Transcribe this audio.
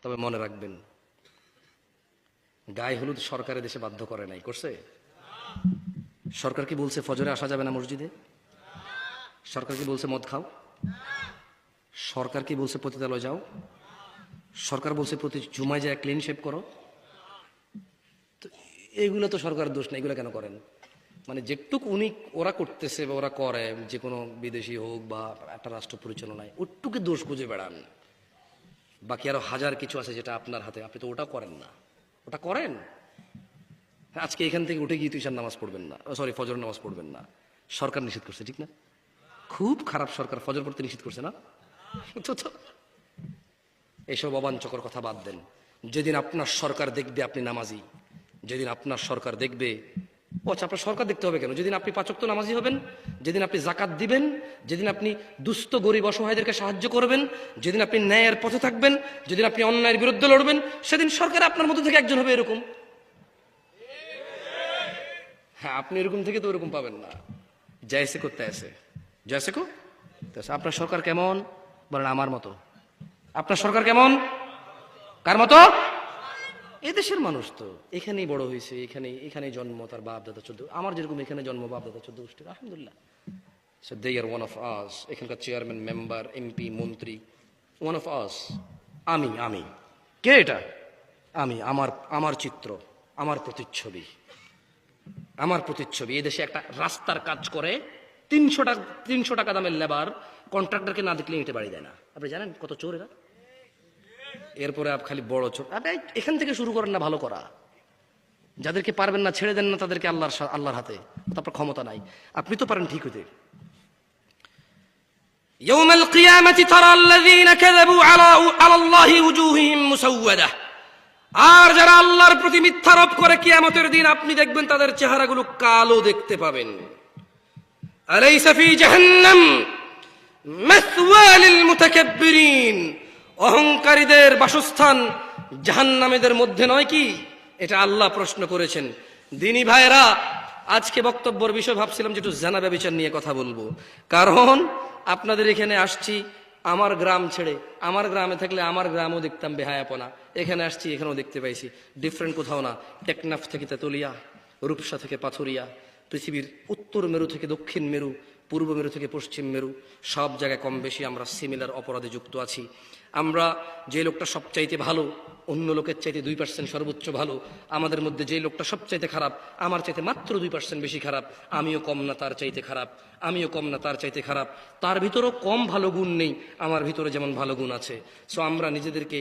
তবে মনে রাখবেন, গায়ে হলুদ সরকারের দেশে বাধ্য করে নাই, করছে? সরকার কি বলছে ফজরে আসা যাবে না মসজিদে? সরকার কি বলছে মদ খাও? সরকার কি বলছে পতিতালয় যাও? সরকার বলছে প্রতি জুমায় যায় ক্লিন শেভ করো? তো এগুলো তো সরকারের দোষ না, এগুলো কেন করেন? মানে যেটুক ওরা করতেছে বা ওরা করে, যে কোনো বিদেশি হোক বা একটা রাষ্ট্র পরিচালনায়, ওটুকু দোষ খুঁজে বেড়ান। বাকি আরো হাজার কিছু আছে যেটা আপনার হাতে, আপনি তো ওটাও করেন না। ওটা করেন। আজকে এখান থেকে উঠে গিয়ে ঈশার নামাজ পড়বেন না, সরি ফজর নামাজ পড়বেন না, সরকার নিষেধ করছে, ঠিক না? খুব খারাপ সরকার, ফজর পড়তে নিষেধ করছে না? তো এইসব অবাঞ্চকর কথা বাদ দেন। যেদিন আপনার সরকার দেখবে আপনি নামাজি, যেদিন আপনার সরকার দেখবে, আচ্ছা আপনার সরকার দেখতে হবে কেন? যেদিন আপনি 5 ওয়াক্ত নামাজি হবেন, যেদিন আপনি জাকাত দিবেন, যেদিন আপনি দুস্থ গরিব অসহায়দেরকে সাহায্য করবেন, যেদিন আপনি ন্যায়ের পথে থাকবেন, যেদিন আপনি অন্যায়ের বিরুদ্ধে লড়বেন, সেদিন সরকার আপনার মধ্যে থেকে একজন হবে এরকম। হ্যাঁ, আপনি এরকম থেকে তো এরকম পাবেন না। জয়সে করতে আসে, জয়সে কো। আপনার সরকার কেমন বলেন? আমার মতো। আপনার সরকার কেমন? কার মতো? এদেশের মানুষ তো এখানেই বড় হয়েছে, এখানেই জন্ম, তার বাপ দাদা 14, আমার যেরকম এখানে জন্ম, বাপ দাদা 14 গোষ্ঠীর, আলহামদুলিল্লাহ। So they are one of us. এখানকার চেয়ারম্যান, মেম্বার, এমপি, মন্ত্রী, ওয়ান অফ আস। আমি কে? এটা আমি, আমার চিত্র, আমার প্রতিচ্ছবি, আমার প্রতিচ্ছবি। এই দেশে একটা রাস্তার কাজ করে 300 টাকা দামের লেবার কন্ট্রাক্টরকে না দেখলে ইটে বাড়ি দেয় না। আপনি জানেন কত চোর এরা? এরপরে খালি বড় চোর। আপনি এখান থেকে শুরু করেন না ভালো করা। যাদেরকে পারবেন না ছেড়ে দেন না তাদেরকে আল্লাহর হাতে, আপনার ক্ষমতা নাই। আপনি তো পারেন ঠিক হতে। ইয়াউমাল কিয়ামাতি তারা আল্লাযীনা কাযাবু আলা আল্লাহি উজুহুহুম মুসাওয়াদা। আর যারা আল্লাহর প্রতি মিথ্যারোপ করে কিয়ামতের দিন আপনি দেখবেন তাদের চেহারাগুলো কালো দেখতে পাবেন। আলাইসা ফি জাহান্নাম মাসওয়া লিল মুতাকাব্বিরিন। অহংকারীদের বাসস্থান জাহান্নামীদের মধ্যে নয় কি? এটা আল্লাহ প্রশ্ন করেছেন। দিনী ভাইরা, আজকে বক্তব্যের বিষয় ভাবছিলাম যে একটু জানা ব্যভিচার নিয়ে কথা বলবো, কারণ আপনাদের এখানে আসছি আমার গ্রাম ছেড়ে। আমার গ্রামে থাকলে আমার গ্রামও দেখতাম বেহায়াপনা, এখানে আসছি এখানেও দেখতে পাইছি। ডিফারেন্ট কোথাও না। টেকনাফ থেকে তেতুলিয়া, রূপসা থেকে পাথুরিয়া, পৃথিবীর উত্তর মেরু থেকে দক্ষিণ মেরু, পূর্ব মেরু থেকে পশ্চিম মেরু, সব জায়গায় কম বেশি আমরা সিমিলার অপরাধে যুক্ত আছি। আমরা যে লোকটা সবচাইতে ভালো, অন্য লোকের চাইতে 2% সর্বোচ্চ ভালো। আমাদের মধ্যে যে লোকটা সবচাইতে খারাপ, আমার চাইতে মাত্র 2% বেশি খারাপ। আমিও কম না তার চাইতে খারাপ, আমিও কম না তার চাইতে খারাপ। তার ভিতরেও কম ভালো গুণ নেই, আমার ভিতরে যেমন ভালো গুণ আছে। সো আমরা নিজেদেরকে